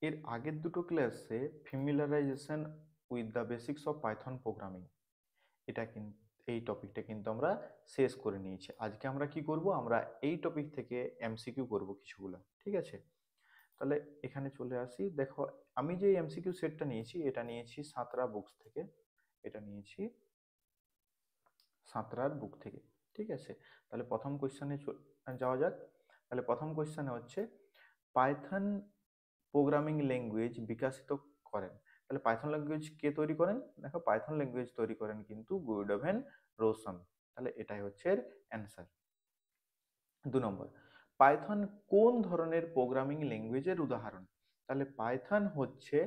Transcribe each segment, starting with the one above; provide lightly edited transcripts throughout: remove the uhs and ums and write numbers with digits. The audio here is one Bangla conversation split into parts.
এর আগের দুটো ক্লাসে familiarization with the basics of Python programming, এটা কিন্তু এই টপিকটা কিন্তু আমরা শেষ করে নিয়েছি। আজকে আমরা কি করব, আমরা এই টপিক থেকে এমসিকিউ করব কিছুগুলো, ঠিক আছে? তাহলে এখানে চলে আসি। দেখো, আমি যে এমসিকিউ সেটটা নিয়েছি এটা নিয়েছি সাঁতরা বুকস থেকে, এটা নিয়েছি সাঁতরার বুক থেকে, ঠিক আছে? তাহলে প্রথম কোশ্চেনে যাওয়া যাক। তাহলে প্রথম কোশ্চেনে হচ্ছে পাইথন প্রোগ্রামিং ল্যাঙ্গুয়েজ বিকশিত করেন। তাহলে পাইথন ল্যাঙ্গুয়েজ কে তৈরি করেন? দেখো, পাইথন ল্যাঙ্গুয়েজ তৈরি করেন কিন্তু গুইডোভেন রোসন। তাহলে এটাই হচ্ছে এর অ্যান্সার। 2 নম্বর, পাইথন কোন ধরনের প্রোগ্রামিং ল্যাঙ্গুয়েজের উদাহরণ? তাহলে পাইথন হচ্ছে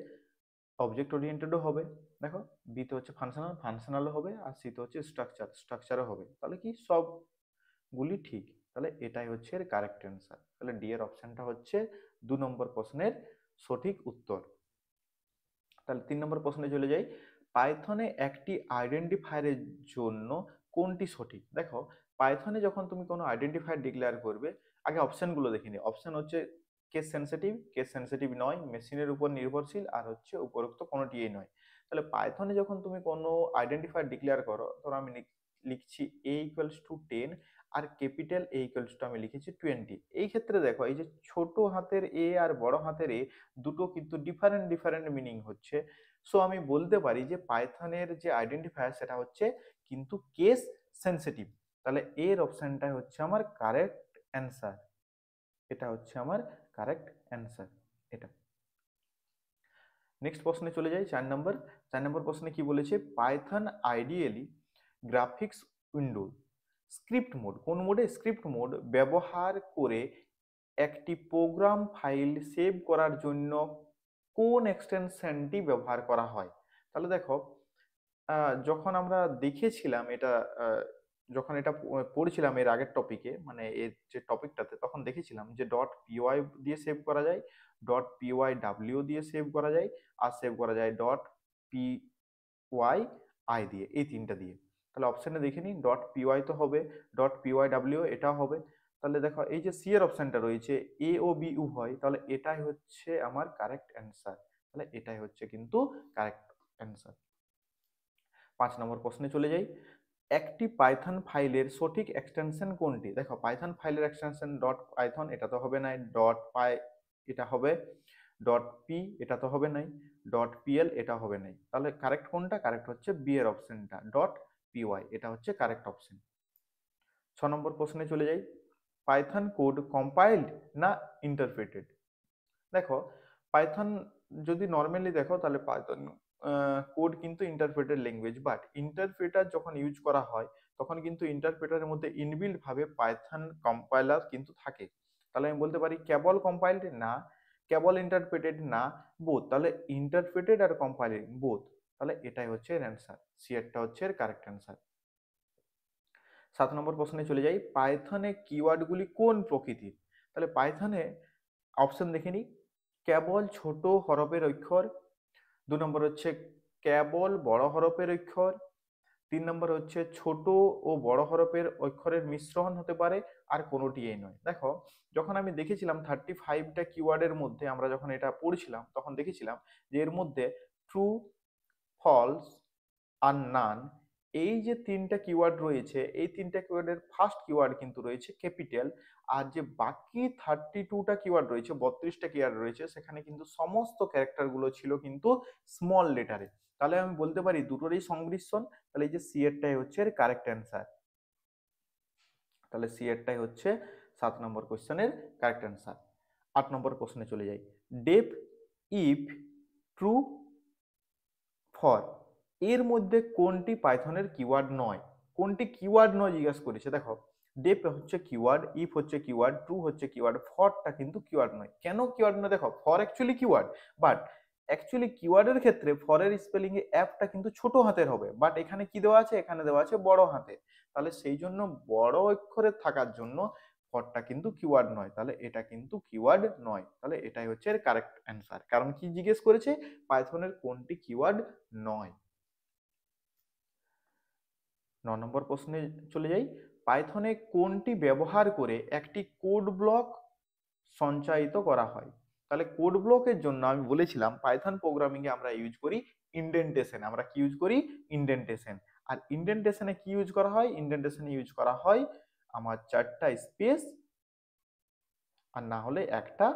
অবজেক্ট ওরিয়েন্টেডও হবে, দেখো, বিতে হচ্ছে ফাংশনাল, ফাংশনালও হবে, আর সিতে হচ্ছে স্ট্রাকচার, স্ট্রাকচারও হবে। তাহলে কি সবগুলি ঠিক? তাহলে এটাই হচ্ছে এর কারেক্ট অ্যান্সার। তাহলে ডি এর অপশনটা হচ্ছে 2 নম্বর প্রশ্নের সঠিক উত্তর। তাহলে 3 নম্বর প্রশ্নে চলে যাই। পাইথনে একটি আইডেন্টিফায়ারের জন্য কোনটি সঠিক? দেখো, পাইথনে যখন তুমি কোনো আইডেন্টিফায়ার ডিক্লেয়ার করবে, আগে অপশনগুলো দেখে নিই। অপশন হচ্ছে কেস সেন্সিটিভ, কেস সেন্সিটিভ নয়, মেশিনের উপর নির্ভরশীল, আর হচ্ছে উপরোক্ত কোনোটিই নয়। তাহলে পাইথনে যখন তুমি কোনো আইডেন্টিফায়ার ডিক্লেয়ার করো, ধরো আমি লিখছি a = 10, আর ক্যাপিটাল A আমি লিখেছি 20। এই ক্ষেত্রে দেখো, এই যে ছোট হাতের এ আর বড় হাতের এ দুটো কিন্তু ডিফারেন্ট ডিফারেন্ট মিনিং হচ্ছে। সো আমি বলতে পারি যে পাইথনের যে আইডেন্টিফায়ার সেটা হচ্ছে কিন্তু কেস সেন্সিটিভ। তাহলে এর অপশনটা হচ্ছে আমার কারেক্ট অ্যান্সার। এটা হচ্ছে আমার কারেক্ট অ্যান্সার, এটা। নেক্সট প্রশ্নে চলে যাই, 4 নম্বর। 4 নম্বর প্রশ্নে কি বলেছে? Python ideally graphics window script mode, কোন মোডে? স্ক্রিপ্ট মোড ব্যবহার করে একটি প্রোগ্রাম ফাইল সেভ করার জন্য কোন এক্সটেনশনটি ব্যবহার করা হয়? তাহলে দেখো, যখন আমরা দেখেছিলাম এটা, যখন এটা পড়ছিলাম এর আগের টপিকে, মানে এর যে টপিকটাতে, তখন দেখেছিলাম যে .py দিয়ে সেভ করা যায়, .py দিয়ে সেভ করা যায়, আর সেভ করা যায় .pyi দিয়ে, এই তিনটা দিয়ে। তাহলে অপশানে দেখে নিই, .py তো হবে, .py এটাও হবে। তাহলে দেখো, এই যে সি এর অপশনটা রয়েছে, এ ও বি উভয়, তাহলে এটাই হচ্ছে আমার কারেক্ট অ্যান্সার। তাহলে এটাই হচ্ছে কিন্তু কারেক্ট অ্যান্সার। 5 নম্বর প্রশ্নে চলে যাই। একটি পাইথন ফাইলের সঠিক এক্সটেনশন কোনটি? দেখো, পাইথন ফাইলের এক্সটেনশন .পাইথন, এটা তো হবে নাই, .py এটা হবে, .p এটা তো হবে নাই, .pl এটা হবে নাই। তাহলে কারেক্ট কোনটা? কারেক্ট হচ্ছে বি এর অপশনটা, .py, এটা হচ্ছে কারেক্ট অপশন। 6 নম্বর প্রশ্নে চলে যাই। পাইথন কোড কম্পাইলড না ইন্টারপ্রেটেড? দেখো, পাইথন যদি নর্মালি দেখো, তাহলে পাইথন কোড কিন্তু ইন্টারপ্রেটেড ল্যাঙ্গুয়েজ, বাট ইন্টারপ্রেটার যখন ইউজ করা হয় তখন কিন্তু ইন্টারপ্রেটারের মধ্যে ইনবিল্ট ভাবে পাইথন কম্পাইলার কিন্তু থাকে। তাহলে আমি বলতে পারি কেবল কম্পাইলড না, কেবল ইন্টারপ্রেটেড না, বোথ। তাহলে ইন্টারপ্রেটেড আর কম্পাইলিং বোথ। তাহলে এটাই হচ্ছে এর অ্যান্সার, সি এরটা হচ্ছে এর কারেক্ট অ্যান্সার। 7 নম্বর প্রশ্নে চলে যাই। পাইথনে কিওয়ার্ডগুলি কোন প্রকৃতির? তাহলে পাইথনে অপশন দেখে নিই, কেবল ছোট হরফের অক্ষর, 2 নম্বর হচ্ছে কেবল বড় হরফের অক্ষর, 3 নম্বর হচ্ছে ছোট ও বড় হরফের অক্ষরের মিশ্রণ হতে পারে, আর কোনোটিই নয়। দেখো, যখন আমি দেখেছিলাম 35টা কিওয়ার্ডের মধ্যে, আমরা যখন এটা পড়ছিলাম তখন দেখেছিলাম যে এর মধ্যে ট্রু, ফলস আর নান, এই যে তিনটা কিওয়ার্ড রয়েছে, এই তিনটা কিওয়ার্ডের ফার্স্ট কিওয়ার্ড কিন্তু রয়েছে ক্যাপিটাল, আর যে বাকি 32টা কিওয়ার্ড রয়েছে, 32টা কিওয়ার্ড রয়েছে, সেখানে কিন্তু সমস্ত ক্যারেক্টার গুলো ছিল কিন্তু স্মল লেটারে। তাহলে আমি বলতে পারি দুটোরই সংমিশ্রণ। তাহলে এই যে সি এরটাই হচ্ছে এর কারেক্ট অ্যান্সার। তাহলে সি এরটাই হচ্ছে 7 নম্বর কোশ্চেনের কারেক্ট অ্যান্সার। 8 নম্বর প্রশ্নে চলে যাই। ডেফ ইফ ট্রু ফর, এর মধ্যে কোনটি পাইথনের কিওয়ার্ড নয়? কোনটি কিওয়ার্ড নয় জিজ্ঞাসা করেছে। দেখো, ডেপ হচ্ছে কিওয়ার্ড, ইফ হচ্ছে কিওয়ার্ড, ট্রু হচ্ছে কিওয়ার্ড, ফরটা কিন্তু কিওয়ার্ড নয়। কেন কিওয়ার্ড নয়? দেখো, for actually keyword, but actually কিওয়ার্ডের ক্ষেত্রে ফরের স্পেলিং এ অ্যাপটা কিন্তু ছোট হাতের হবে, বাট এখানে কি দেওয়া আছে? এখানে দেওয়া আছে বড় হাতে। তাহলে সেই জন্য বড় অক্ষরে থাকার জন্য ফরটা কিন্তু কিওয়ার্ড নয়। তাহলে এটা কিন্তু কিওয়ার্ড নয়। তাহলে এটাই হচ্ছে এর কারেক্ট অ্যান্সার। কারণ কি জিজ্ঞেস করেছে? পাইথনের কোনটি কিওয়ার্ড নয়। 9 নম্বর প্রশ্নে চলে যাই। পাইথনে কোনটি ব্যবহার করে একটি কোড ব্লক সঞ্চায়িত করা হয়? তাহলে কোড ব্লকের জন্য আমি বলেছিলাম পাইথন প্রোগ্রামিং এ আমরা ইউজ করি ইন্ডেন্টেশন। আমরা কি ইউজ করি? ইন্ডেন্টেশন। আর ইন্ডেন্টেশনে কি ইউজ করা হয়? ইন্ডেন্টেশনে ইউজ করা হয় আমার 4টা স্পেস আর না হলে একটা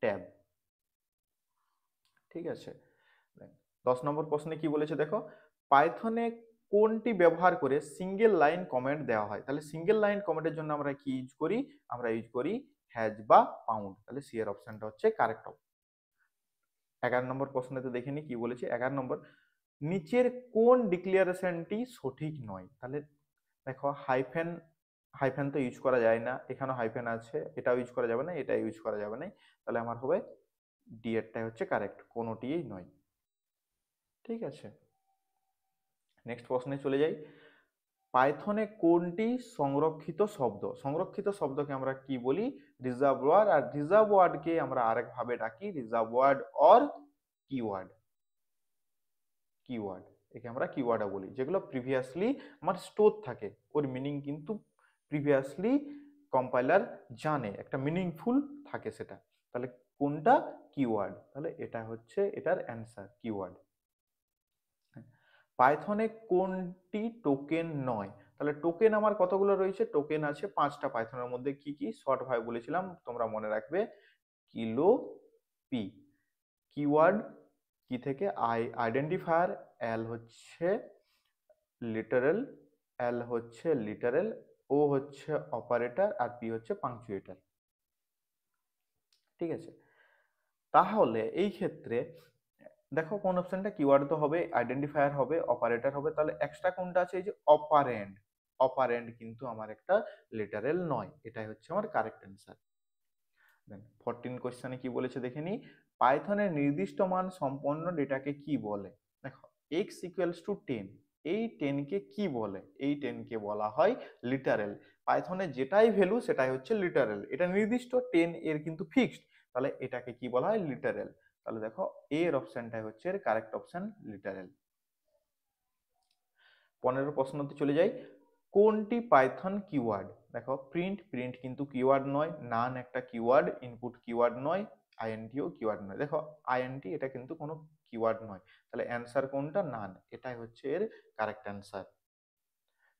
ট্যাব। ঠিক আছে। 10 নম্বর প্রশ্নে কি বলেছে দেখো, পাইথনে কোনটি ব্যবহার করে সিঙ্গেল লাইন কমেন্ট দেওয়া হয়? তাহলে সিঙ্গেল লাইন কমেন্টের জন্য আমরা কি ইউজ করি? আমরা ইউজ করি হ্যাজ বা পাউন্ড। তাহলে সি এর অপশনটা হচ্ছে কারেক্ট। 11 নম্বর প্রশ্নতে দেখে নি কি বলেছে। 11 নম্বর, নিচের কোন ডিক্লারেশনটি সঠিক নয়? তাহলে দেখো হাইফেন, হাইফেন তো ইউজ করা যায় না, এখানে হাইফেন আছে, এটাও ইউজ করা যাবে না, এটা ইউজ করা যাবে না। তাহলে আমার হবে ডি এরটাই হচ্ছে কারেক্ট, কোনোটিই নয়। ঠিক আছে, নেক্সট প্রশ্নে চলে যাই। পাইথনে কোনটি সংরক্ষিত শব্দ? সংরক্ষিত শব্দকে আমরা কি বলি? Reserve word. আর রিজার্ভ ওয়ার্ডকে আমরা আরেক ভাবে ডাকি reserve word or keyword. Keyword, একে আমরা কিওয়ার্ডও বলি। যেগুলো প্রিভিয়াসলি আমার স্টোর থাকে, ওর মিনিং কিন্তু প্রিভিয়াসলি কম্পাইলার জানে, একটা মিনিংফুল থাকে সেটা। তাহলে কোনটা? কিওয়ার্ড। তাহলে এটা হচ্ছে এটার অ্যান্সার, কিওয়ার্ড। পাইথনে কোনটি টোকেন নয়? তাহলে টোকেন আমার কতগুলো রয়েছে? টোকেন আছে 5টা। পাইথনের মধ্যে কি কি? শর্ট ভাবে বলেছিলাম, তোমরা মনে রাখবে। Kilo, P. কিওয়ার্ড কি থেকে? আইডেন্টিফায়ার, এল হচ্ছে লিটারেল, এল হচ্ছে লিটারেল, ও হচ্ছে অপারেটর, আর পি হচ্ছে পাংচুয়েটর। ঠিক আছে, তাহলে এই ক্ষেত্রে দেখো কোন অপশনটা? কিওয়ার্ড তো হবে, আইডেন্টিফায়ার হবে, অপারেটর হবে। তাহলে এক্সট্রা কোনটা আছে? এই যে অপারেন্ড। অপারেন্ড কিন্তু আমার একটা লিটারেল নয়, এটাই হচ্ছে আমার কারেক্ট অ্যান্সার। 14 কোশ্চেনে কি বলেছে দেখে নি। পাইথনের নির্দিষ্ট মান সম্পন্ন ডেটাকে কি বলে? দেখো এক্স ইকুয়ালস টু 10, এই 10 কে কি বলে? এই 10 কে বলা হয় লিটারেল। পাইথনের যেটাই ভ্যালু সেটাই হচ্ছে লিটারেল, এটা নির্দিষ্ট, 10 এর কিন্তু ফিক্সড। তাহলে এটাকে কি বলা হয়? লিটারেল। তাহলে দেখো এর অপশনটাই হচ্ছে এর কারেক্ট অপশন, লিটারেল। 15 প্রশ্নতে চলে যাই। কোনটি পাইথন কিওয়ার্ড? দেখো প্রিন্ট, প্রিন্ট কিন্তু কিওয়ার্ড নয়। নান একটা কিওয়ার্ড, ইনপুট কিওয়ার্ড নয়। আইএনটিও কিওয়ার্ড নয়। দেখো আইএনটি এটা কিন্তু কোনো কিওয়ার্ড নয়। তাহলে অ্যান্সার কোনটা? নান, এটাই হচ্ছে এর কারেক্ট অ্যান্সার।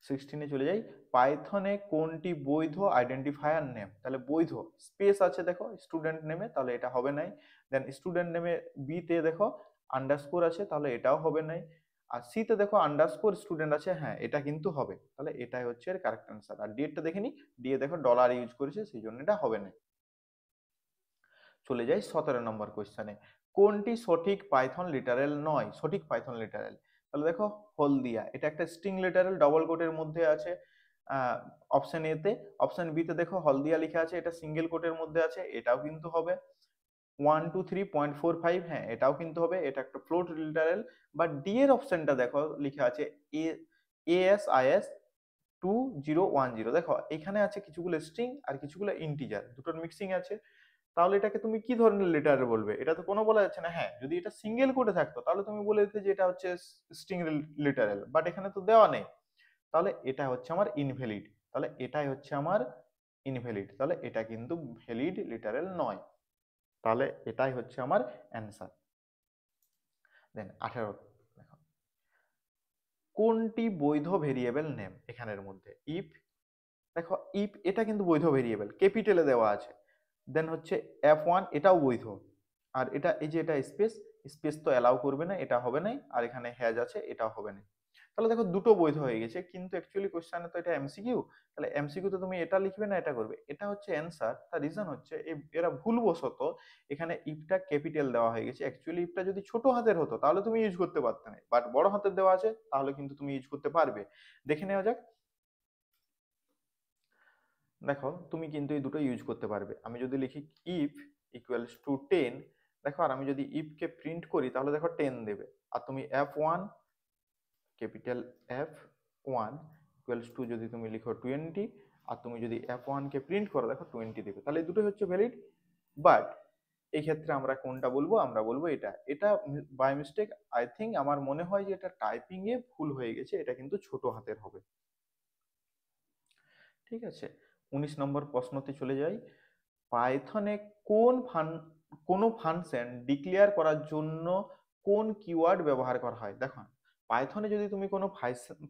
16 চলে যাই। পাইথনে কোনটি বৈধ আইডেন্টিফায়ার নেম? তাহলে বৈধ, স্পেস আছে দেখো স্টুডেন্ট নেমে, তাহলে এটা হবে নাই। দেন স্টুডেন্ট নেমে বি তে দেখো আন্ডারস্কোর আছে, তাহলে এটাও হবে নাই। আর সি তে দেখো আন্ডারস্কোর স্টুডেন্ট আছে, হ্যাঁ এটা কিন্তু হবে। তাহলে এটাই হচ্ছে এর কারেক্ট অ্যান্সার। আর ডি এরটা দেখে নি, ডি এ দেখো ডলার ইউজ করেছে, সেই জন্য এটা হবে না। চলে যাই 17 নম্বর কোশ্চেনে। কোনটি সঠিক পাইথন লিটারেল নয়? সঠিক পাইথন লিটারেল, তাহলে দেখো হলদিয়া, এটা একটা স্ট্রিং লিটারেল, ডবল কোটের মধ্যে আছে অপশন এ তে। অপশন বি তে দেখো হলদিয়া লেখা আছে, এটা সিঙ্গেল কোটের মধ্যে আছে, এটাও কিন্তু হবে। 123.45, হ্যাঁ এটাও কিন্তু হবে, এটা একটা ফ্লোট লিটারেল। বাট ডি এর অপশনটা দেখো লেখা আছে এএসআইএস 2010। দেখো এখানে আছে কিছুগুলো স্ট্রিং আর কিছুগুলো ইন্টিজার, দুটোর মিক্সিং আছে। তাহলে এটাকে তুমি কি ধরনের লেটার বলবে? এটা তো কোনো বলা যাচ্ছে না। হ্যাঁ যদি এটা সিঙ্গেল কোডে থাকতো তাহলে তুমি বলে দিতে যে এটা হচ্ছে স্ট্রিং লিটারেল, বাট এখানে তো দেওয়া নেই। তাহলে এটা হচ্ছে আমার ইনভ্যালিড। তাহলে এটাই হচ্ছে আমার ইনভ্যালিড, তাহলে এটা কিন্তু ভ্যালিড লিটারেল নয়। তাহলে এটাই হচ্ছে আমার অ্যান্সার। দেন 18 দেখো, কোনটি বৈধ ভেরিয়েবল নেম এখানের মধ্যে? ইফ, দেখো ইফ এটা কিন্তু বৈধ ভেরিয়েবল, ক্যাপিটালে দেওয়া আছে। দেন হচ্ছে F1, এটাও বৈধ। আর এটা এই যে এটা স্পেস, স্পেস তো অ্যালাউ করবে না, এটা হবে না। আর এখানে হ্যাজ আছে, এটাও হবে না। তাহলে দেখো দুটো বৈধ হয়ে গেছে, কিন্তু অ্যাকচুয়ালি কোশ্চেনে তো এটা এমসিকিউ। তাহলে এমসিকিউ তে তুমি এটা লিখবে না এটা করবে, এটা হচ্ছে অ্যান্সার। তার রিজন হচ্ছে এরা ভুলবশত এখানে ইফটা ক্যাপিটাল দেওয়া হয়ে গেছে। অ্যাকচুয়ালি ইফটা যদি ছোট হাতের হতো তাহলে তুমি ইউজ করতে পারতে না, বাট বড় হাতের দেওয়া আছে তাহলে কিন্তু তুমি ইউজ করতে পারবে। দেখে নেওয়া যাক। দেখো তুমি কিন্তু এই দুটো ইউজ করতে পারবে। আমি যদি লিখি ইফ ইকুয়ালস টু 10, দেখো আর আমি যদি ইফ কে প্রিন্ট করি তাহলে দেখো 10 দেবে। আর তুমি F1, capital F1 equals to যদি তুমি লিখো 20, আর তুমি যদি F1 কে প্রিন্ট করো দেখো 20 দেবে। তাহলে এই দুটোই হচ্ছে ভ্যালিড। বাট এই ক্ষেত্রে আমরা কোনটা বলবো? আমরা বলবো এটা। এটা বাই মিস্টেক আই থিঙ্ক, আমার মনে হয় যে এটা টাইপিং এ ভুল হয়ে গেছে, এটা কিন্তু ছোট হাতের হবে। ঠিক আছে, 19 নম্বর প্রশ্নতে চলে যাই। পাইথনে কোন কোনো ফাংশন ডিক্লেয়ার করার জন্য কোন কিওয়ার্ড ব্যবহার করা হয়? দেখো, পাইথনে যদি তুমি কোনো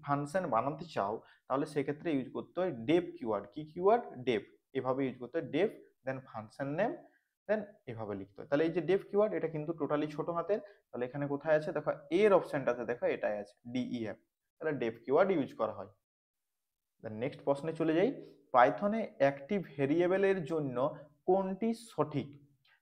ফাংশন বানাতে চাও তাহলে সেক্ষেত্রে ইউজ করতে হয় ডেভ কিওয়ার্ড। কি কিওয়ার্ড? ডেভ। এভাবে ইউজ করতে হয় ডেভ, দেন ফাংশন নেম, দেন এভাবে লিখতে হয়। তাহলে এই যে ডেভ কিওয়ার্ড, এটা কিন্তু টোটালি ছোট হাতের। তাহলে এখানে কোথায় আছে? দেখো এর অপশনটাতে দেখো এটাই আছে, ডিইএফ। তাহলে ডেভ কিওয়ার্ড ইউজ করা হয়। নেক্সট প্রশ্নে চলে যাই। পাইথনে একটি ভেরিয়েবলের জন্য কোনটি সঠিক?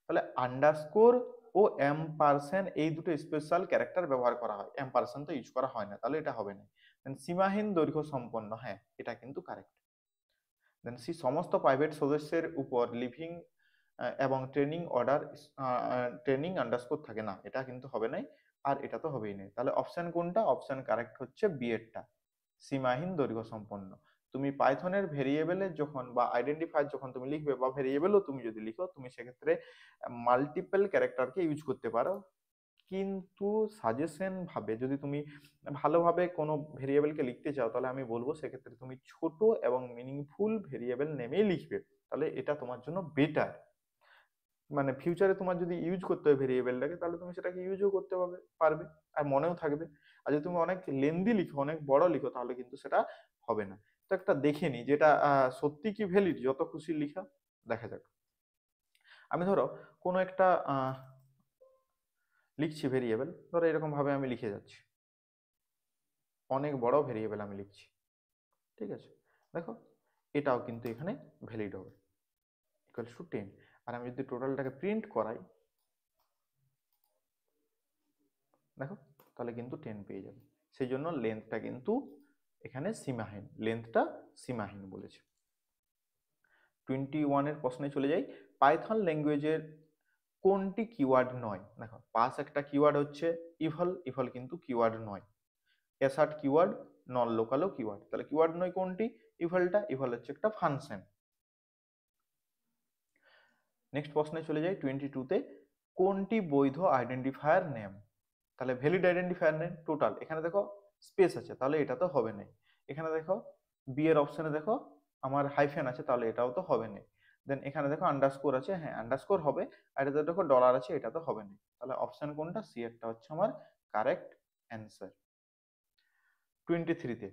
তাহলে আন্ডারস্কোর ও এম্পারসেন্ড এই দুটো স্পেশাল ক্যারেক্টার ব্যবহার করা হয়, এম্পারসেন্ড তো ইউজ করা হয় না, তাহলে এটা হবে না। দেন সীমাহীন দৈর্ঘ্য সম্পন্ন, হ্যাঁ এটা কিন্তু কারেক্ট। দেন সি সমস্ত প্রাইভেট সদস্যের উপর লিভিং এবং ট্রেনিং অর্ডার ট্রেনিং আন্ডারস্কোর থাকে না, এটা কিন্তু হবে নাই। আর এটা তো হবেই না। তাহলে অপশন কোনটা? অপশন কারেক্ট হচ্ছে বি এরটা, সীমাহীন দৈর্ঘ্য সম্পন্ন। তুমি পাইথনের ভেরিয়েবলের যখন বা আইডেন্টিফায়ার যখন তুমি লিখবে, বা ভেরিয়েবলও তুমি যদি লিখো, তুমি সেক্ষেত্রে মাল্টিপল ক্যারেক্টারকে ইউজ করতে পারো। কিন্তু সাজেশন ভাবে যদি তুমি ভালোভাবে কোনো ভেরিয়েবলকে লিখতে চাও, তাহলে আমি বলবো সেক্ষেত্রে তুমি ছোট এবং মিনিংফুল ভেরিয়েবল নেমেই লিখবে, তাহলে এটা তোমার জন্য বেটার। মানে ফিউচারে তোমার যদি ইউজ করতে হয় ভেরিয়েবলটাকে, তাহলে তুমি সেটাকে ইউজও করতে পারবে, আর মনেও থাকবে। আর যদি তুমি অনেক লেন্দি লিখো, অনেক বড় লিখো, তাহলে কিন্তু সেটা হবে না। তো একটা দেখে নি যেটা সত্যি কি ভ্যালিড, যত খুশি লিখা। দেখা যাক। আমি ধরো কোনো একটা লিখছি ভেরিয়েবল, ধরো এরকম ভাবে আমি লিখে যাচ্ছি, অনেক বড় ভেরিয়েবল আমি লিখছি, ঠিক আছে। দেখো এটাও কিন্তু এখানে ভ্যালিড হবে, ইকুয়ালস টু 10। আর আমি যদি টোটালটাকে প্রিন্ট করাই, দেখো তাহলে কিন্তু 10 পেয়ে যাবে। সেই জন্য লেন্থটা কিন্তু এখানে সীমাহীন, লেন্থটা সীমাহীন বলেছে। 21 এর প্রশ্নে চলে যাই। পাইথন ল্যাঙ্গুয়েজের কোনটি কিওয়ার্ড নয়? দেখো পাস একটা কিওয়ার্ড হচ্ছে, ইভল, ইভল কিন্তু কিওয়ার্ড নয়। অ্যাসার্ট কিওয়ার্ড, নন লোকালও কিওয়ার্ড। তাহলে কিওয়ার্ড নয় কোনটি? ইভলটা। ইভল হচ্ছে একটা ফাংশন। নেক্সট প্রশ্নে চলে যাই 22 তে। কোনটি বৈধ আইডেন্টিফায়ার নেম? তাহলে ভ্যালিড আইডেন্টিফায়ার নেম টোটাল। এখানে দেখো স্পেস আছে, তাহলে এটা তো হবে না। এখানে দেখো বি এর অপশনে দেখো আমার হাইফেন আছে, তাহলে এটাও তো হবে না। দেন এখানে দেখো আন্ডারস্কোর আছে, হ্যাঁ আন্ডারস্কোর হবে। আর এটাতে দেখো ডলার আছে, এটা তো হবে না। তাহলে অপশন কোনটা? সি এরটা হচ্ছে আমার কারেক্ট অ্যান্সার। 23 তে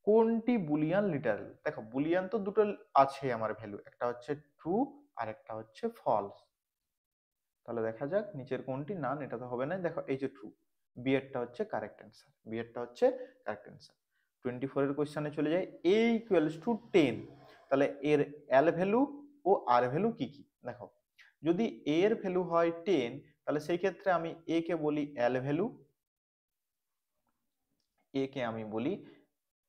কোনটি বুলিয়ান লিটারাল? দেখো বুলিয়ান তো দুটো আছে আমার ভ্যালু, একটা হচ্ছে ট্রু আর একটা হচ্ছে ফলস। তাহলে দেখা যাক নিচের কোনটি নান, এটা তো হবে না। দেখো এই যে ট্রু, বি এরটা হচ্ছে কারেক্ট অ্যান্সার, বি এরটা হচ্ছে কারেক্ট অ্যান্সার। 24 এর কোশ্চেনে চলে যাই। এ ইকুয়ালস টু 10, তাহলে এর এল ভ্যালু ও আর ভ্যালু কি কি? দেখো যদি এ এর ভ্যালু হয় 10, তাহলে সেই ক্ষেত্রে আমি এ কে বলি এল ভ্যালু, এ কে আমি বলি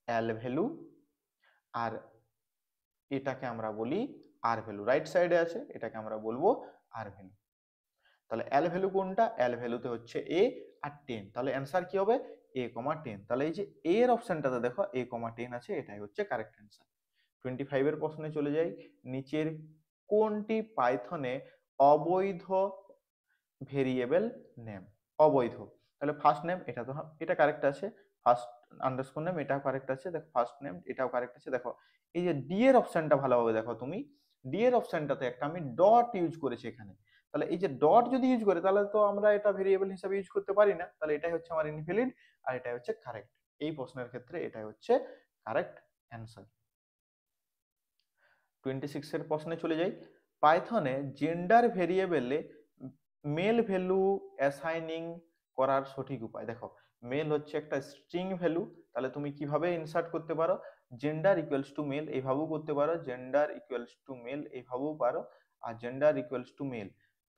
এল ভ্যালু, আর এটাকে আমরা বলি আর ভ্যালু। রাইট সাইডে আছে, এটাকে আমরা বলবো আর ভ্যালু। তাহলে এল ভ্যালু কোনটা? এল ভ্যালুতে হচ্ছে এ আর 10, তাহলে অ্যান্সার কি হবে? এ কমা 10। তাহলে এই যে এ এর অপশনটাতে দেখো এ কমা 10 আছে, এটাই হচ্ছে কারেক্ট অ্যান্সার। 25 এর প্রশ্নে চলে যাই। নিচের কোনটি পাইথনে অবৈধ ভেরিয়েবল নেম? অবৈধ। তাহলে ফার্স্ট নেম, এটা তো এটা কারেক্ট আছে। ফার্স্ট আন্ডারস্কোর নেম, এটাও কারেক্ট আছে। দেখো ফার্স্ট নেম, এটাও কারেক্ট আছে। দেখো এই যে ডি এর অপশনটা ভালোভাবে দেখো তুমি, ডি এর অপশনটাতে একটা আমি ডট ইউজ করেছি এখানে। তাহলে এই যে ডট যদি ইউজ করে, তাহলে তো আমরা এটা ভেরিয়েবল হিসাবে ইউজ করতে পারি না। তাহলে এটাই হচ্ছে আমার ইনভ্যালিড, আর এটাই হচ্ছে কারেক্ট। এই প্রশ্নের ক্ষেত্রে এটাই হচ্ছে কারেক্ট অ্যান্সার। 26 এর প্রশ্নে চলে যাই। পাইথনে জেন্ডার ভেরিয়েবলে মেল ভ্যালু অ্যাসাইনিং করার সঠিক উপায়? দেখো মেল হচ্ছে একটা স্ট্রিং ভ্যালু, তাহলে তুমি কিভাবে ইনসার্ট করতে পারো? জেন্ডার ইকুয়ালস টু মেল এইভাবেও করতে পারো, জেন্ডার ইকুয়ালস টু মেল এইভাবেও পারো, আর জেন্ডার ইকুয়ালস টু মেল।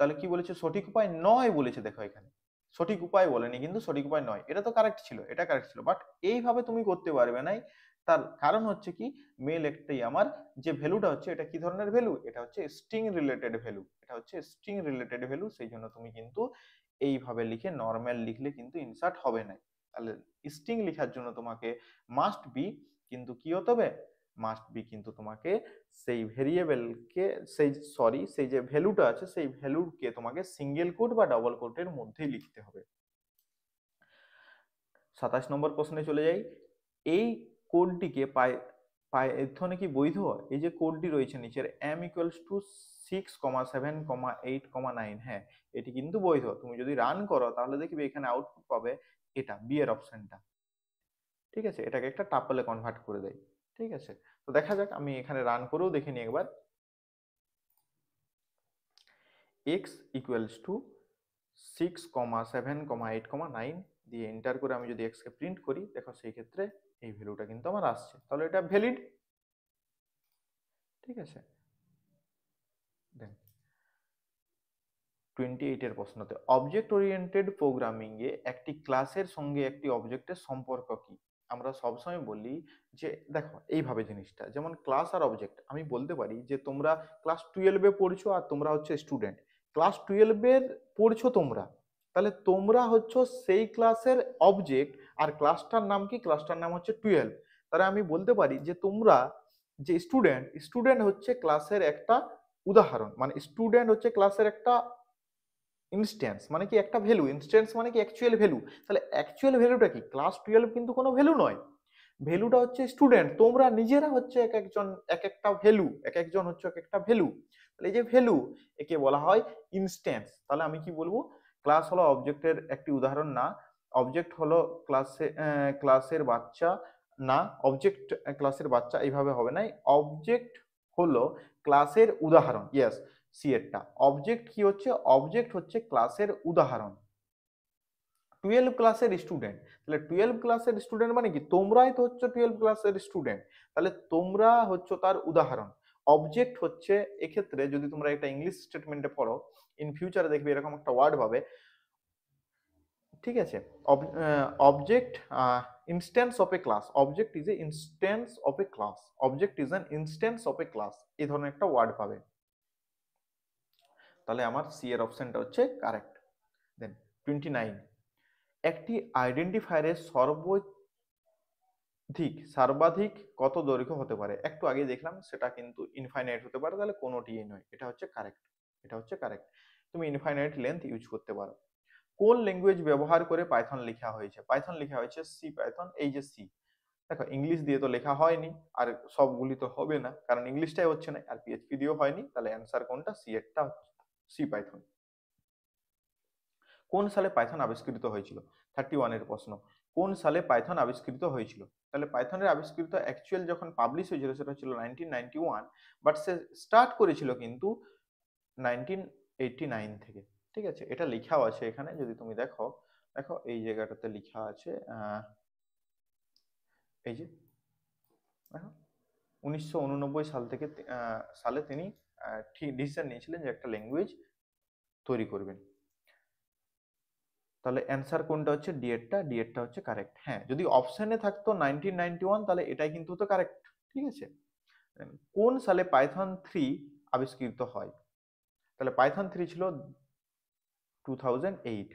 তাহলে কি বলেছে? সঠিক উপায় নয় বলেছে। দেখো এখানে সঠিক উপায় বলেনি, কিন্তু সঠিক উপায় নয়। এটা তো কারেক্ট ছিল, এটা কারেক্ট ছিল, বাট এইভাবে তুমি করতে পারবে না। তার কারণ হচ্ছে কি, মেল একটাই আমার যে ভ্যালুটা হচ্ছে, এটা কি ধরনের ভ্যালু? এটা হচ্ছে স্ট্রিং রিলেটেড ভ্যালু, এটা হচ্ছে স্ট্রিং রিলেটেড ভ্যালু। সেই জন্য তুমি কিন্তু এইভাবে লিখে নর্মাল লিখলে কিন্তু ইনসার্ট হবে না। তাহলে স্ট্রিং লেখার জন্য তোমাকে মাস্ট বি, কিন্তু কি হতে হবে? মাস্ট বি কিন্তু তোমাকে সেই ভেরিয়েবলকে, সেই যে ভ্যালুটা আছে, সেই ভ্যালুকে তোমাকে সিঙ্গেল কোট বা ডাবল কোটের মধ্যেই লিখতে হবে। 27 নম্বর প্রশ্নে চলে যাই। এই কোডটিকে পাইথনে কি বৈধ? এই যে কোডটি রয়েছে নিচের m=6,7,8,9, হ্যাঁ এটি কিন্তু বৈধ। তুমি যদি রান করো তাহলে দেখবে এখানে আউটপুট পাবে এটা বি এর অপশনটা। ঠিক আছে, এটাকে একটা টাপলে কনভার্ট করে দেয়। ঠিক আছে, তো দেখা যাক, আমি এখানে রান করেও দেখে নিই একবার। x=6,7,8,9 দিয়ে এন্টার করে আমি যদি x কে প্রিন্ট করি, দেখো সেই ক্ষেত্রে এই ভ্যালুটা কিন্তু আমার আসছে, তাহলে এটা ভ্যালিড। ঠিক আছে, দেন 28 এর প্রশ্নতে অবজেক্ট ওরিয়েন্টেড প্রোগ্রামিং এ একটি ক্লাসের সঙ্গে একটি অবজেক্টের সম্পর্ক কি? আমরা সবসময় বলি যে দেখো এইভাবে জিনিসটা, যেমন ক্লাস আর অবজেক্ট, আমি বলতে পারি যে তোমরা ক্লাস 12 এ পড়ছো আর তোমরা হচ্ছে স্টুডেন্ট, ক্লাস 12 এর পড়ছো তোমরা, তাহলে তোমরা হচ্ছে সেই ক্লাসের অবজেক্ট, আর ক্লাসটার নাম কি? ক্লাসটার নাম হচ্ছে 12। তাহলে আমি বলতে পারি যে তোমরা যে স্টুডেন্ট, স্টুডেন্ট হচ্ছে ক্লাসের একটা উদাহরণ, মানে স্টুডেন্ট হচ্ছে ক্লাসের একটা ইনস্ট্যান্স, মানে কি একটা ভ্যালু, ইনস্ট্যান্স মানে কি অ্যাকচুয়াল ভ্যালু। তাহলে অ্যাকচুয়াল ভ্যালুটা কি? ক্লাস 12 কিন্তু কোনো ভ্যালু নয়, ভ্যালুটা হচ্ছে স্টুডেন্ট, তোমরা নিজেরা হচ্ছে এক একজন এক একটা ভ্যালু, এক একজন হচ্ছে এক একটা ভ্যালু। তাহলে এই যে ভ্যালু, একে বলা হয় ইনস্ট্যান্স। তাহলে আমি কি বলবো? ক্লাস হলো অবজেক্টের একটি উদাহরণ না, অবজেক্ট হলো ক্লাসের বাচ্চা না, অবজেক্ট ক্লাসের বাচ্চা এইভাবে হবে না, অবজেক্ট হলো ক্লাসের উদাহরণ। ইয়েস, সি এরটা অবজেক্ট কি হচ্ছে? অবজেক্ট হচ্ছে ক্লাসের উদাহরণ। 12 ক্লাসের স্টুডেন্ট, তাহলে 12 ক্লাসের স্টুডেন্ট মানে কি? তোমরাই তো হচ্ছে 12 ক্লাসের স্টুডেন্ট, তাহলে তোমরা হচ্ছে তার উদাহরণ। অবজেক্ট হচ্ছে এক্ষেত্রে, যদি তোমরা একটা ইংলিশ স্টেটমেন্টে পড়ো, ইন ফিউচারে দেখবে এরকম একটা ওয়ার্ড পাবে। ঠিক আছে, object instance of A class, object is a instance of A class, object is an instance of A class, এই ধরনের একটা ওয়ার্ড পাবে। তাহলে আমার সি এর অপশনটা হচ্ছে কারেক্ট। দেন 29, একটি আইডেন্টিফায়ারের সর্বাধিক কত দৈর্ঘ্য হতে পারে? একটু আগে দেখলাম সেটা কিন্তু ইনফাইনাইট হতে পারে, তাহলে কোনোটিই নয়, এটা হচ্ছে কারেক্ট, এটা হচ্ছে কারেক্ট। তুমি ইনফাইনাইট লেন্থ ইউজ করতে পারো। কোন ল্যাঙ্গুয়েজ ব্যবহার করে পাইথন লেখা হয়েছে? পাইথন লেখা হয়েছে সি পাইথন। এই যে সি, দেখো ইংলিশ দিয়ে তো লেখা হয়নি, আর সবগুলি তো হবে না, কারণ ইংলিশটাই হচ্ছে না, আর পিএইচপি দিয়েও হয়নি, তাহলে অ্যান্সার কোনটা? সি এরটা, সি পাইথন। কোন সালে পাইথন আবিষ্কৃত হয়েছিল? 31 এর প্রশ্ন, কোন সালে পাইথন আবিষ্কৃত হয়েছিল? তাহলে পাইথনের আবিষ্কৃত অ্যাকচুয়াল যখন পাবলিশ হয়েছিল সেটা ছিল 1991, বাট সে স্টার্ট করেছিল কিন্তু 1989 থেকে। ঠিক আছে, এটা লেখাও আছে এখানে, যদি তুমি দেখো, দেখো এই জায়গাটাতে লেখা আছে, এই যে দেখো 1989 সাল থেকে সালে তিনি ঠিক ডিসিশন নিয়েছিলেন যে একটা ল্যাঙ্গুয়েজ তৈরি করবেন। তাহলে অ্যান্সার কোনটা হচ্ছে? ডিএডটা, ডিএডটা হচ্ছে কারেক্ট। হ্যাঁ, যদি অপশনে থাকতো 1991 তাহলে এটাই কিন্তু তো কারেক্ট। ঠিক আছে, কোন সালে পাইথন 3 আবিষ্কৃত হয়? তাহলে পাইথন 3 ছিল 2008।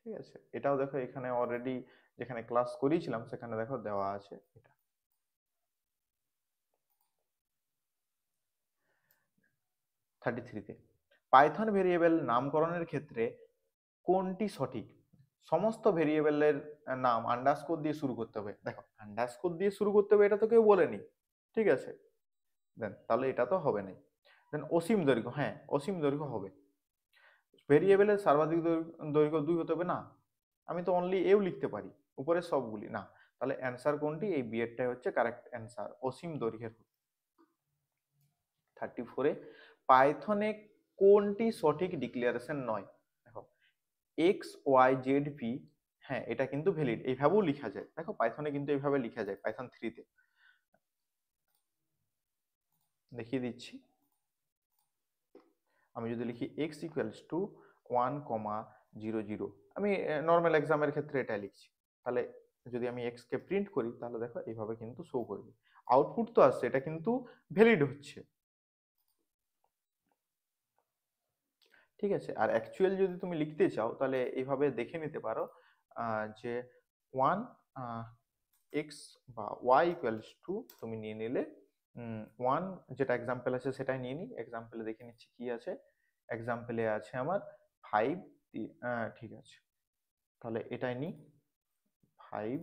ঠিক আছে, এটাও দেখো এখানে অলরেডি যেখানে ক্লাস করিয়েছিলাম সেখানে দেখো দেওয়া আছে এটা। থার্টি থ্রিতে, পাইথন ভেরিয়েবল নামকরণের ক্ষেত্রে কোনটি সঠিক? সমস্ত ভেরিয়েবলের নাম আন্ডারস্কোর দিয়ে শুরু করতে হবে। দেখো আন্ডারস্কোর দিয়ে শুরু করতে হবে এটা তো কেউ বলেনি। ঠিক আছে, দেন তাহলে এটা তো হবে না। দেন অসীম দৈর্ঘ্য, হ্যাঁ অসীম দৈর্ঘ্য হবে। ভেরিয়েবলের সর্বাধিক দৈর্ঘ্য 2 হতে হবে না, আমি তো অনলি এও লিখতে পারি, উপরে সবগুলি না। তাহলে অ্যান্সার কোনটি? এই বি এরটাই হচ্ছে কারেক্ট অ্যান্সার, অসীম দৈর্ঘ্যের। 34-এ, পাইথনে কোনটি সঠিক ডিক্লারেশন নয়? দেখো এক্স ওয়াই জেড পি, হ্যাঁ এটা কিন্তু ভ্যালিড, এইভাবেও লেখা যায়। দেখো পাইথনে কিন্তু এইভাবে লেখা যায়, পাইথন 3-তে দেখিয়ে দিচ্ছি। আমি যদি লিখি এক্স ইকুয়ালস টু 1,0,0, আমি নর্মাল এক্সামের ক্ষেত্রে এটা লিখছি, তাহলে যদি আমি এক্স কে প্রিন্ট করি তাহলে দেখো এইভাবে কিন্তু শো করবে, আউটপুট তো আসছে, এটা কিন্তু ভ্যালিড হচ্ছে। ঠিক আছে, আর অ্যাকচুয়াল যদি তুমি লিখতে চাও তাহলে এইভাবে দেখে নিতে পারো, যে 1x বা y ইকুয়ালস টু, তুমি নিয়ে নিলে 1, যেটা এক্সাম্পল আছে সেটাই নিয়ে নিই, এক্সাম্পলে দেখে নিচ্ছি কি আছে। এক্সাম্পলে আছে আমার 5, ঠিক আছে, তাহলে এটাই নিই 5,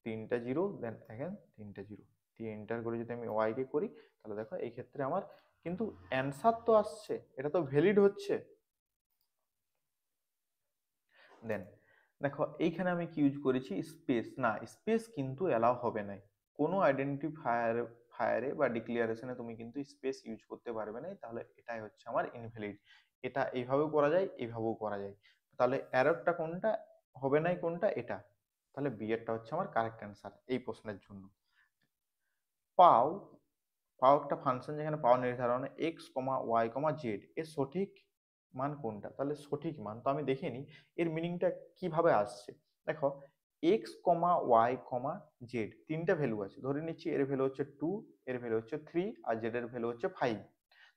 তিনটা জিরো, দেন অ্যাগেন তিনটা জিরো দিয়ে এন্টার করে যদি আমি ওয়াই কে করি, তাহলে দেখো এই ক্ষেত্রে আমার কিন্তু অ্যান্সার তো আসছে, এটা তো ভ্যালিড হচ্ছে। দেন দেখো এইখানে আমি কি ইউজ করেছি, স্পেস। না, স্পেস কিন্তু অ্যালাউ হবে না, কোনো ফায়ারে বা ডিক্লিয়ারেশনে তুমি কিন্তু স্পেস ইউজ করতে পারবে না, তাহলে এটাই হচ্ছে আমার ইনভ্যালিড। এটা এইভাবেও করা যায়, এইভাবেও করা যায়। তাহলে এররটা কোনটা হবে না, কোনটা এটা, তাহলে বি এরটা হচ্ছে আমার কারেক্ট অ্যান্সার এই প্রশ্নের জন্য। পাও, পাও একটা ফাংশন যেখানে পাও নির্ধারণ এক্স কমা ওয়াই কমা জেড, এর সঠিক মান কোনটা, তাহলে সঠিক মান তো আমি দেখে নিই এর মিনিংটা কিভাবে আসছে। দেখো এক্স কমা ওয়াই কমা জেড তিনটা ভ্যালু আছে, ধরে নিচ্ছি এর ভ্যালু হচ্ছে 2, এর ভ্যালু হচ্ছে 3, আর জেড এর ভ্যালু হচ্ছে 5।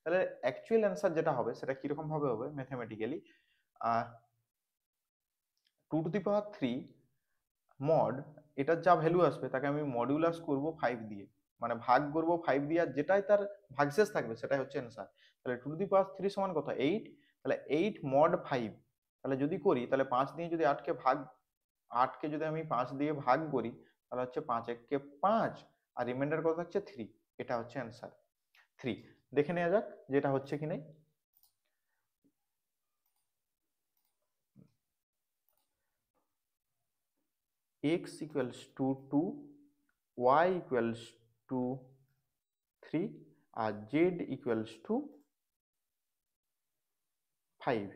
তাহলে অ্যাকচুয়াল অ্যান্সার যেটা হবে সেটা কিরকম ভাবে হবে mathematically, 2 to the power 3 mod, এটার যা ভ্যালু আসবে তাকে আমি মডিউলাস করব 5 দিয়ে, মানে ভাগ করব 5 দিয়ে, আর যেটাই তার ভাগশেষ থাকবে সেটাই হচ্ছে অ্যান্সার। তাহলে 2 টু দি পাওয়ার 3 সমান কত, 8। তাহলে 8 মড 5, তাহলে যদি করি তাহলে 5 দিয়ে যদি 8কে ভাগ, 8কে যদি আমি 5 দিয়ে ভাগ করি তাহলে হচ্ছে 5 1 কে 5, আর রিমাইন্ডার কত থাকছে 3, এটা হচ্ছে অ্যান্সার 3। দেখে নেওয়া যাক যেটা হচ্ছে কি নাই। x equals to 2, y equals to 3, আর z ইকুয়ালস টু 5।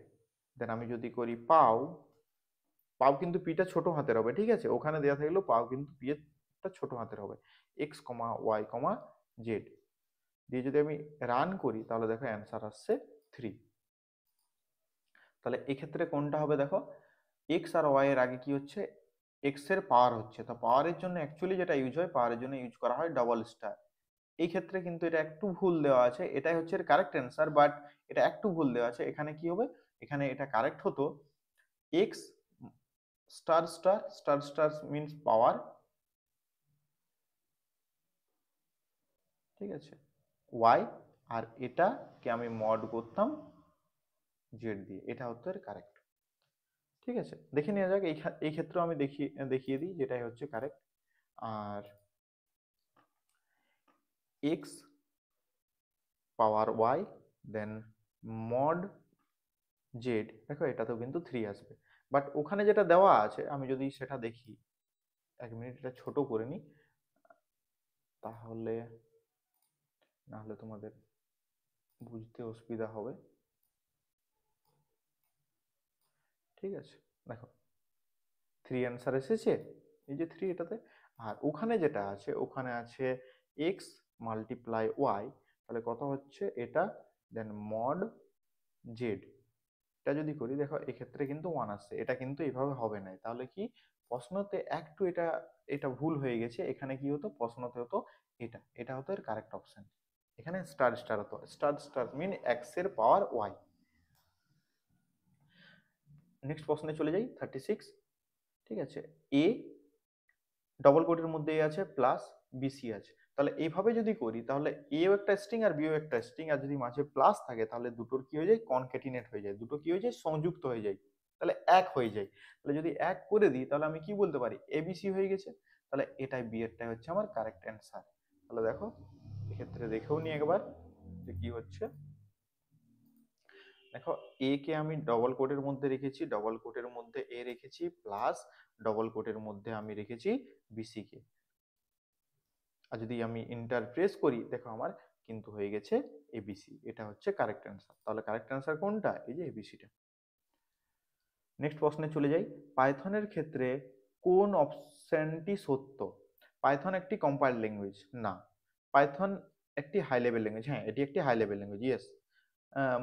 দেন আমি যদি করি পাও, পাও কিন্তু পিটা ছোট হাতের হবে, ঠিক আছে, ওখানে দেওয়া থাকলেও পাও কিন্তু পি এরটা ছোট হাতের হবে, এক্স কমা ওয়াই কমা জেড দিয়ে যদি আমি রান করি তাহলে দেখো অ্যান্সার আসছে 3। তাহলে এক্ষেত্রে কোনটা হবে, দেখো এক্স আর ওয়াই এর আগে কি হচ্ছে, এক্স এর পাওয়ার হচ্ছে, তো পাওয়ারের জন্য অ্যাকচুয়ালি যেটা ইউজ হয়, পাওয়ারের জন্য ইউজ করা হয় ডবল স্টার। এই ক্ষেত্রে কিন্তু এটা একটু ভুল দেওয়া আছে, এটাই হচ্ছে এর কারেক্ট অ্যান্সার, বাট এটা একটু ভুল দেওয়া আছে। এখানে কি হবে, এখানে এটা কারেক্ট হতো X star star, star star means power, ঠিক আছে, ওয়াই, আর এটাকে আমি মড করতাম জেড দিয়ে, এটা হতো এর কারেক্ট। ঠিক আছে, দেখে নেওয়া যাক এই ক্ষেত্রেও আমি দেখিয়ে দিই যেটাই হচ্ছে কারেক্ট। আর এক্স পাওয়ার ওয়াই দেন মড জেড, দেখো এটাতেও কিন্তু 3 আসবে, বাট ওখানে যেটা দেওয়া আছে আমি যদি সেটা দেখি, 1 মিনিট এটা ছোট করে নিই, তাহলে না হলে তোমাদের বুঝতে অসুবিধা হবে। ঠিক আছে, দেখো 3 অ্যান্সার এসেছে, এই যে 3 এটাতে। আর ওখানে যেটা আছে, ওখানে আছে এক্স মাল্টিপ্লাই ওয়াই, তাহলে কত হচ্ছে এটা, দেন মড জেড, এটা যদি করি দেখো এক্ষেত্রে কিন্তু 1 আসছে, এটা কিন্তু এইভাবে হবে না, তাহলে কি প্রশ্নতে একটু এটা এটা ভুল হয়ে গেছে, এখানে কি হতো প্রশ্নতে হতো এটা, এটা হতো এর কারেক্ট অপশন, এখানে স্টার স্টার হতো, স্টার স্টার মিন এক্স এর পাওয়ার ওয়াই। নেক্সট প্রশ্নে চলে যাই 36। ঠিক আছে, এ ডবল কোটের মধ্যে আছে প্লাস বিসি আছে, তাহলে এইভাবে যদি করি তাহলে এও একটা স্ট্রিং আর বিও একটা স্ট্রিং, আর যদি মাঝে প্লাস থাকে তাহলে দুটোর কি হয়ে যায়, কনক্যাটিনেট হয়ে যায়, দুটো কি হয়ে যায়, সংযুক্ত হয়ে যায়, তাহলে এক হয়ে যায়। তাহলে যদি এক করে দিই তাহলে আমি কি বলতে পারি, এবিসি হয়ে গেছে, তাহলে এটাই বি এরটাই হচ্ছে আমার কারেক্ট অ্যান্সার। তাহলে দেখো এক্ষেত্রে দেখেও নি একবার যে কি হচ্ছে। দেখো এ কে আমি ডবল কোটের মধ্যে রেখেছি, ডবল কোটের মধ্যে এ রেখেছি, প্লাস ডবল কোটের মধ্যে আমি রেখেছি বিসি কে, আর যদি আমি ইন্টার প্রেস করি দেখো আমার কিন্তু হয়ে গেছে এবিসি, এটা হচ্ছে কারেক্ট অ্যান্সার। তাহলে কারেক্ট অ্যান্সার কোনটা, এই যে এবিসিটা। নেক্সট প্রশ্নে চলে যাই, পাইথনের ক্ষেত্রে কোন অপশনটি সত্য। পাইথন একটি কম্পাইল্ড ল্যাঙ্গুয়েজ না, পাইথন একটি হাই লেভেল ল্যাঙ্গুয়েজ, হ্যাঁ এটি একটি হাই লেভেল ল্যাঙ্গুয়েজ, ইয়েস।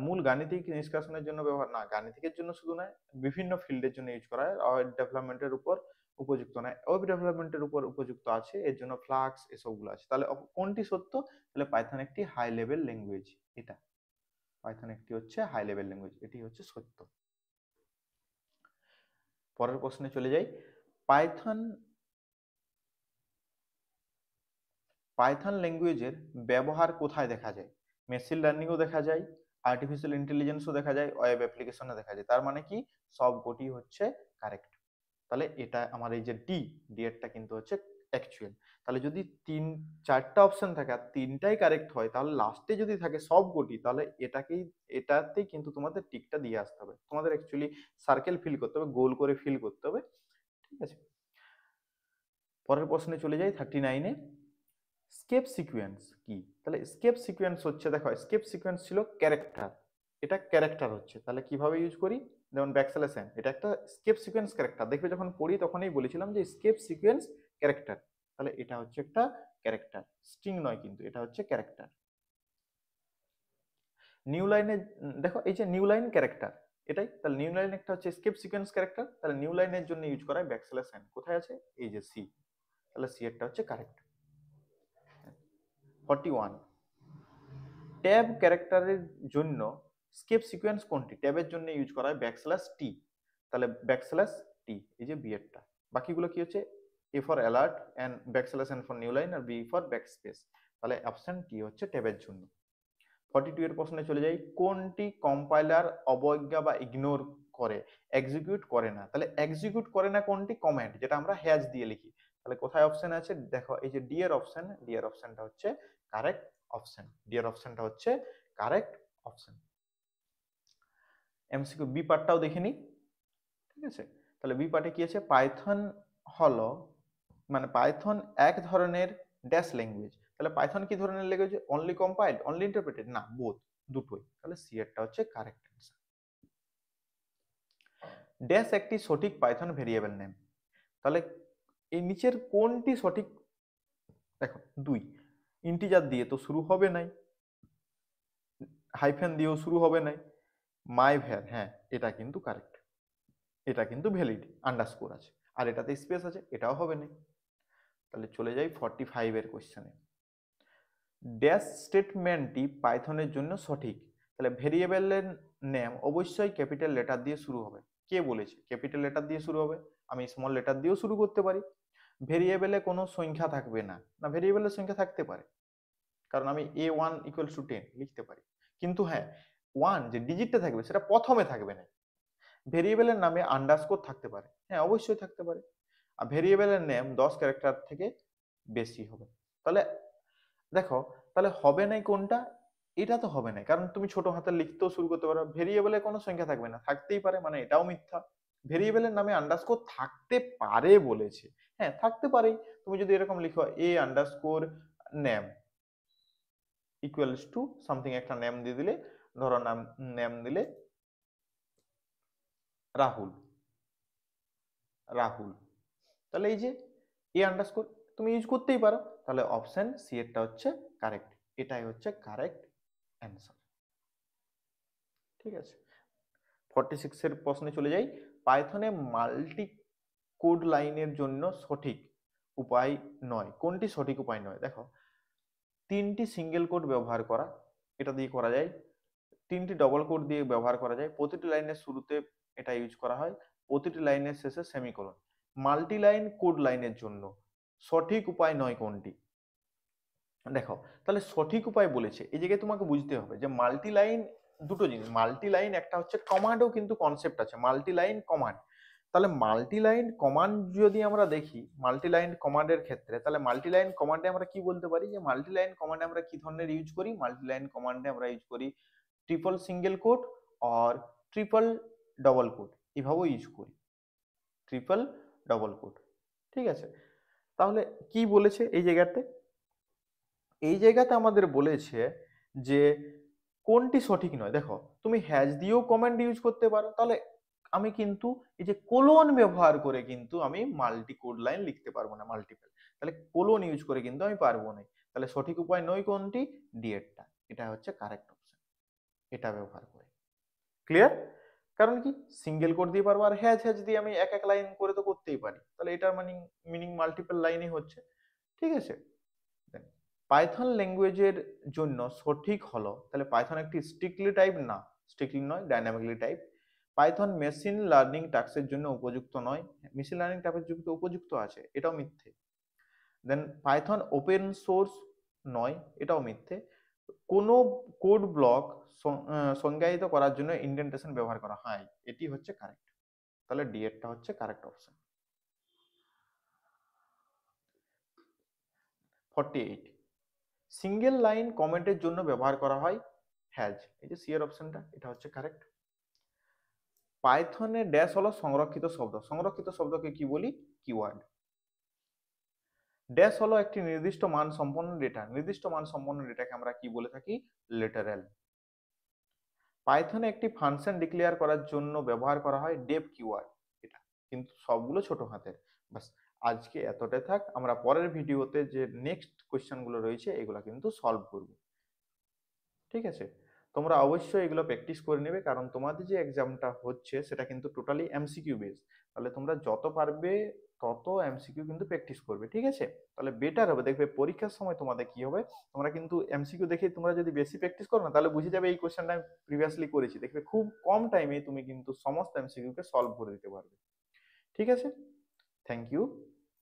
মূল গাণিতিক নিষ্কাশনের জন্য ব্যবহার, না গাণিতিকের জন্য শুধু নয়, বিভিন্ন ফিল্ডের জন্য ইউজ করা হয়, ওয়েব ডেভেলপমেন্টের উপর উপযুক্ত নয়, ওয়েব ডেভেলপমেন্টের উপর উপযুক্ত আছে, এর জন্য ফ্লাক্স এসবগুলো আছে। তাহলে কোনটি সত্য, তাহলে পাইথন একটি হাই লেভেল ল্যাঙ্গুয়েজ, এটা পাইথন একটি হচ্ছে হাই লেভেল ল্যাঙ্গুয়েজ, এটি হচ্ছে সত্য। পরের প্রশ্নে চলে যাই, পাইথন পাইথন ল্যাঙ্গুয়েজের ব্যবহার কোথায় দেখা যায়, মেশিন লার্নিংও দেখা যায়, আর্টিফিশিয়াল ইন্টেলিজেন্সও দেখা যায়, ওয়েব অ্যাপ্লিকেশনে দেখা যায়, তার মানে কি সবকটি হচ্ছে কারেক্ট। তাহলে এটা আমার এই যে ডি, ডি এরটা কিন্তু হচ্ছে অ্যাকচুয়াল। তাহলে যদি চারটা অপশন থাকে আর তিনটাই কারেক্ট হয়, তাহলে লাস্টে যদি থাকে সবকটি, তাহলে এটাতেই কিন্তু তোমাদের টিকটা দিয়ে আসতে হবে। তোমাদের অ্যাকচুয়ালি সার্কেল ফিল করতে হবে, গোল করে ফিল করতে হবে। ঠিক আছে, পরের প্রশ্নে চলে যাই 39-এ। স্কেপ সিকোয়েন্স কি? তাহলে স্কেপ সিকোয়েন্স হচ্ছে, দেখো স্কেপ সিকোয়েন্স ছিল ক্যারেক্টার, এটা ক্যারেক্টার হচ্ছে, তাহলে কিভাবে ইউজ করি? যেমন ব্যাকস্ল্যাশ এন, এটা একটা স্কেপ সিকোয়েন্স ক্যারেক্টার। দেখবে যখন পড়ি তখনই বলেছিলাম যে স্কেপ সিকোয়েন্স ক্যারেক্টার, তাহলে এটা হচ্ছে একটা ক্যারেক্টার, স্ট্রিং নয় কিন্তু, এটা হচ্ছে ক্যারেক্টার। নিউ লাইনে দেখো এই যে নিউ লাইন ক্যারেক্টার, এটাই তাহলে নিউ লাইন একটা হচ্ছে স্কেপ সিকোয়েন্স ক্যারেক্টার, তাহলে নিউ লাইনের জন্য ইউজ করা হয় ব্যাকস্ল্যাশ এন। কোথায় আছে? এই যে সি, তাহলে সি এরটা হচ্ছে কারেক্ট। 41, ট্যাব ক্যারেক্টারের জন্য স্কেপ সিকোয়েন্স কোনটি? ট্যাবের জন্য ইউজ করা হয় ব্যাকস্ল্যাশ টি, তাহলে ব্যাকস্ল্যাশ টি, এই যে বি এরটা। বাকিগুলো কি হচ্ছে? A for alert and backslash n for new line আর বি ফর ব্যাকস্পেস, তাহলে অপশন টি হচ্ছে ট্যাবের জন্য। 42 এর প্রশ্নে চলে যাই, কোনটি কম্পাইলার অবজ্ঞা বা ইগনোর করে, এক্সিকিউট করে না? তাহলে এক্সিকিউট করে না কোনটি? কমান্ড, যেটা আমরা হ্যাশ দিয়ে লিখি। তাহলে কোথায় অপশন আছে? দেখো এই যে ডি এর অপশন, ডি এর অপশনটা হচ্ছে কারেক্ট অপশন, ডি এর অপশনটা হচ্ছে কারেক্ট অপশন। এমসিকিউ বি পার্টটাও দেখে নিই। ঠিক আছে, তাহলে বি পার্টে কি আছে? পাইথন হলো, মানে পাইথন এক ধরনের ড্যাশ ল্যাঙ্গুয়েজ। তাহলে পাইথন কি ধরনের language? Only compiled, only interpreted? না, বোথ, দুটোই। তাহলে সি এরটা হচ্ছে কারেক্ট অ্যান্সার। ড্যাশ একটি সঠিক পাইথন ভেরিয়েবল নেম, তাহলে এই নিচের কোনটি সঠিক? দেখো দুই, ইন্টিজার দিয়ে তো শুরু হবে নাই, হাইফেন দিয়েও শুরু হবে নাই, মাই ভ্যার, হ্যাঁ এটা কিন্তু কারেক্ট, এটা কিন্তু ভ্যালিড, আন্ডারস্কোর আছে, আর এটাতে স্পেস আছে, এটাও হবে না। তাহলে চলে যাই 45 এর কোশ্চেনে। ড্যাশ স্টেটমেন্টটি পাইথনের জন্য সঠিক, তাহলে ভেরিয়েবলের নেম অবশ্যই ক্যাপিটাল লেটার দিয়ে শুরু হবে। কে বলেছে ক্যাপিটাল লেটার দিয়ে শুরু হবে? আমি স্মল লেটার দিয়েও শুরু করতে পারি। ভেরিয়েবলে কোনো সংখ্যা থাকবে না, না ভেরিয়েবলের সংখ্যা থাকতে পারে, কারণ আমি a1 = 10 লিখতে পারি, কিন্তু হ্যাঁ ওয়ান যে ডিজিটটা থাকবে সেটা প্রথমে থাকবে না। ভেরিয়েবলের নামে আন্ডারস্কোর থাকতে পারে, হ্যাঁ অবশ্যই থাকতে পারে। আর ভেরিয়েবলের নেম 10 ক্যারেক্টার থেকে বেশি হবে। তাহলে দেখো, তাহলে হবে না কোনটা? এটা তো হবে না, কারণ তুমি ছোট হাতের লিখতেও শুরু করতে পারো, ভেরিয়েবলে কোনো সংখ্যা থাকবে না, থাকতেই পারে মানে এটাও মিথ্যা। ভেরিয়েবলের নামে আন্ডারস্কোর থাকতে পারে বলেছে, হ্যাঁ থাকতে পারে। তুমি যদি এরকম লিখো a_name ইকুয়ালস টু সামথিং, একটা নেম দিয়ে দিলে, ধরো নেম দিলে রাহুল, রাহুল, তাহলে এই যে a_, তুমি ইউজ করতেই পারো, তাহলে অপশন সি এরটা হচ্ছে কারেক্ট, এটাই হচ্ছে কারেক্ট অ্যান্সার। ঠিক আছে, 46 এর প্রশ্নে চলে যাই। পাইথনে মাল্টি কোড লাইনের জন্য সঠিক উপায় নয়, কোনটি সঠিক উপায় নয়? দেখো, তিনটি সিঙ্গেল কোড ব্যবহার করা, এটা দিয়ে করা যায়। তিনটি ডবল কোড দিয়ে ব্যবহার করা যায়, প্রতিটি লাইনের শুরুতে এটা ইউজ করা হয়, প্রতিটি লাইনের শেষে সেমিকোলন। মাল্টি লাইন কোড লাইনের জন্য সঠিক উপায় নয় কোনটি? দেখো, তাহলে সঠিক উপায় বলেছে, এই জায়গায় তোমাকে বুঝতে হবে যে মাল্টি লাইন দুটো জিনিস, মাল্টি লাইন একটা হচ্ছে কমান্ডও কিন্তু কনসেপ্ট আছে, মাল্টি লাইন কমান্ড। তাহলে মাল্টি লাইন কমান্ড যদি আমরা দেখি, মাল্টি লাইন কমান্ডের ক্ষেত্রে, তাহলে মাল্টি লাইন কমান্ডে আমরা কি বলতে পারি? যে মাল্টি লাইন কমান্ডে আমরা কি ধরনের ইউজ করি? মাল্টি লাইন কমান্ডে আমরা ইউজ করি ট্রিপল সিঙ্গেল কোট আর ট্রিপল ডবল কোট, এভাবেও ইউজ করি, ট্রিপল ডবল কোট। ঠিক আছে, তাহলে কি বলেছে এই জায়গাতে? এই জায়গাতে আমাদের বলেছে যে কোনটি সঠিক নয়। দেখো, তুমি হ্যাশ দিয়েও কমান্ড ইউজ করতে পারো, তাহলে আমি কিন্তু এই যে কোলন ব্যবহার করে কিন্তু আমি মাল্টি কোড লাইন লিখতে পারবো না, মাল্টিপল, তাহলে কোলন ইউজ করে কিন্তু আমি পারবো না। তাহলে সঠিক উপায় নয় কোনটি? ডি এরটা, এটা হচ্ছে কারেক্ট অপশন, এটা ব্যবহার করে। ক্লিয়ার? কারণ কি, সিঙ্গেল কোড দিয়ে পারবো, আর হ্যাশ হ্যাশ দিয়ে আমি এক এক লাইন করে তো করতেই পারি, তাহলে এটার মিনিং মাল্টিপল লাইনই হচ্ছে। ঠিক আছে, পাইথন ল্যাঙ্গুয়েজের জন্য সঠিক হলো, তাহলে পাইথন একটি স্ট্রিক্টলি টাইপ না, স্ট্রিক্টলি নয়, dynamically type. Python machine learning টাস্কের জন্য উপযুক্ত নয়, মেশিন লার্নিং টাস্কের জন্য উপযুক্ত আছে, এটাও মিথ্যে। দেন পাইথন ওপেন সোর্স নয়, এটাও মিথ্যে। কোনো কোড ব্লক সংজ্ঞায়িত করার জন্য ইন্ডেন্টেশন ব্যবহার করা হয়, এটি হচ্ছে কারেক্ট, তাহলে ডি এরটা হচ্ছে কারেক্ট অপশন। 48। সিঙ্গেল লাইন কমেন্টের জন্য ব্যবহার করা হয় হ্যাজ। এই যে সি এর অপশনটা, এটা হচ্ছে কারেক্ট। পাইথনে ড্যাশ হলো সংরক্ষিত শব্দ। সংরক্ষিত শব্দকে কি বলি? কিওয়ার্ড। ড্যাশ হলো একটি নির্দিষ্ট মান সম্পন্ন ডেটা। নির্দিষ্ট মান সম্পন্ন ডেটাকে আমরা কি বলে থাকি? লিটারেল। পাইথনে একটি ফাংশন ডিক্লেয়ার করার জন্য ব্যবহার করা হয় ডেপ কিওয়ার্ড। এটা কিন্তু সবগুলো ছোট হাতের। বাস, আজকে এতটাই থাক। আমরা পরের ভিডিওতে যে নেক্সট কোয়েশ্চেনগুলো রয়েছে এগুলো কিন্তু সলভ করব। ঠিক আছে? তোমরা অবশ্যই এগুলো প্র্যাকটিস করে নেবে, কারণ তোমাদের যে এক্সামটা হচ্ছে সেটা কিন্তু টোটালি এমসিকিউ বেস। তাহলে তোমরা যত পারবে তত এমসিকিউ কিন্তু প্র্যাকটিস করবে। ঠিক আছে? তাহলে বেটার হবে। দেখবে পরীক্ষার সময় তোমাদের কি হবে, তোমরা কিন্তু এমসিকিউ দেখে তোমরা যদি বেশি প্র্যাকটিস করো না, তাহলে বুঝে যাবে এই কোশ্চেনটা আমি প্রিভিয়াসলি করেছি। দেখবে খুব কম টাইমে তুমি কিন্তু সমস্ত এমসিকিউ কে সলভ করে দিতে পারবে। ঠিক আছে? Thank you.